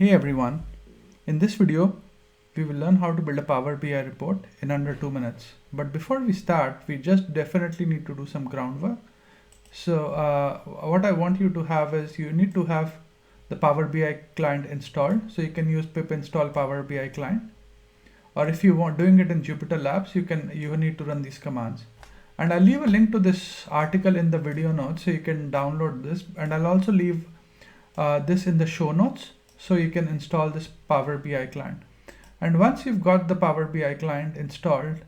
Hey everyone, in this video we will learn how to build a Power BI report in under 2 minutes. But before we start, we just definitely need to do some groundwork. So what I want you to have is you need to have the Power BI client installed. So you can use pip install Power BI client. Or if you want doing it in Jupyter Labs, you need to run these commands. And I'll leave a link to this article in the video notes so you can download this. And I'll also leave this in the show notes so you can install this Power BI client. And once you've got the Power BI client installed,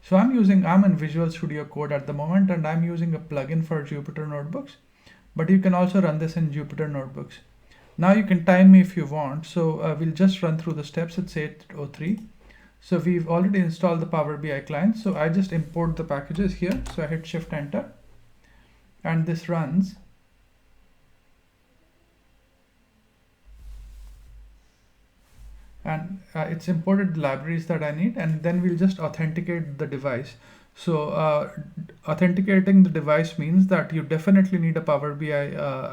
so I'm in Visual Studio Code at the moment, and I'm using a plugin for Jupyter Notebooks, but you can also run this in Jupyter Notebooks. Now you can time me if you want. So we'll just run through the steps. It's 8:03. So we've already installed the Power BI client. So I just import the packages here. So I hit Shift Enter and this runs. And it's imported the libraries that I need, and then we'll just authenticate the device. So authenticating the device means that you definitely need a Power BI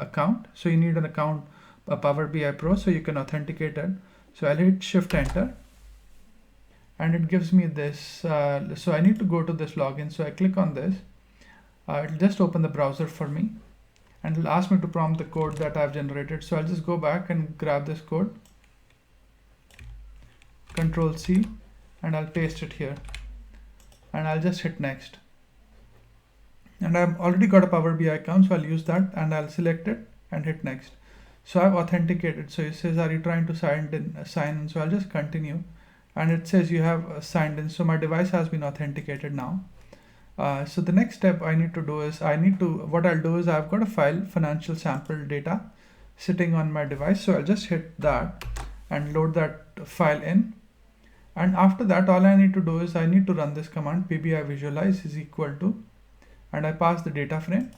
account. So you need an account, a Power BI Pro, so you can authenticate it. So I'll hit Shift Enter and it gives me this. So I need to go to this login. So I click on this. It'll just open the browser for me and it'll ask me to prompt the code that I've generated. So I'll just go back and grab this code, Control C, and I'll paste it here and I'll just hit next. And I've already got a Power BI account, so I'll use that and I'll select it and hit next. So I've authenticated. So it says, are you trying to sign in? So I'll just continue and it says you have signed in. So my device has been authenticated now. So the next step I need to do is what I'll do is I've got a file, financial sample data, sitting on my device. So I'll just hit that and load that file in. And after that, all I need to do is I need to run this command, pbi visualize is equal to, and I pass the data frame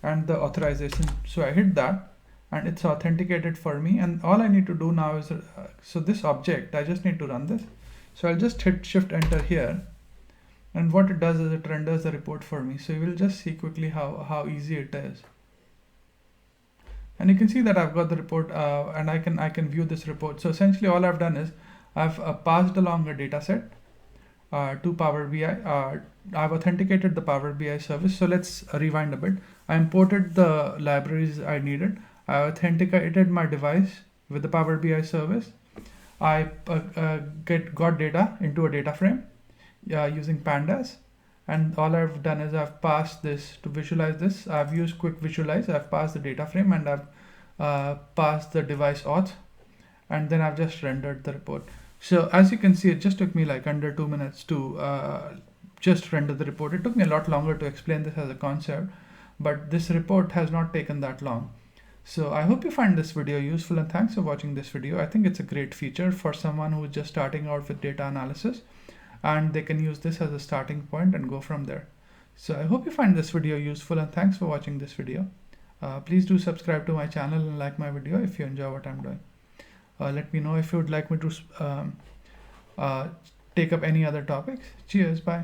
and the authorization. So I hit that and it's authenticated for me. And all I need to do now is, so this object, I just need to run this. So I'll just hit Shift Enter here. And what it does is it renders the report for me. So we'll just see quickly how easy it is. And you can see that I've got the report and I can view this report. So essentially all I've done is I've passed along a data set to Power BI. I've authenticated the Power BI service. So let's rewind a bit. I imported the libraries I needed. I authenticated my device with the Power BI service. I got data into a data frame using pandas. And all I've done is I've passed this to visualize this. I've used quick visualize. I've passed the data frame and I've passed the device auth. And then I've just rendered the report. So as you can see, it just took me like under 2 minutes to just render the report. It took me a lot longer to explain this as a concept, but this report has not taken that long. So I hope you find this video useful and thanks for watching this video. I think it's a great feature for someone who's just starting out with data analysis, and they can use this as a starting point and go from there. So I hope you find this video useful and thanks for watching this video. Please do subscribe to my channel and like my video if you enjoy what I'm doing. Let me know if you would like me to take up any other topics. Cheers, bye.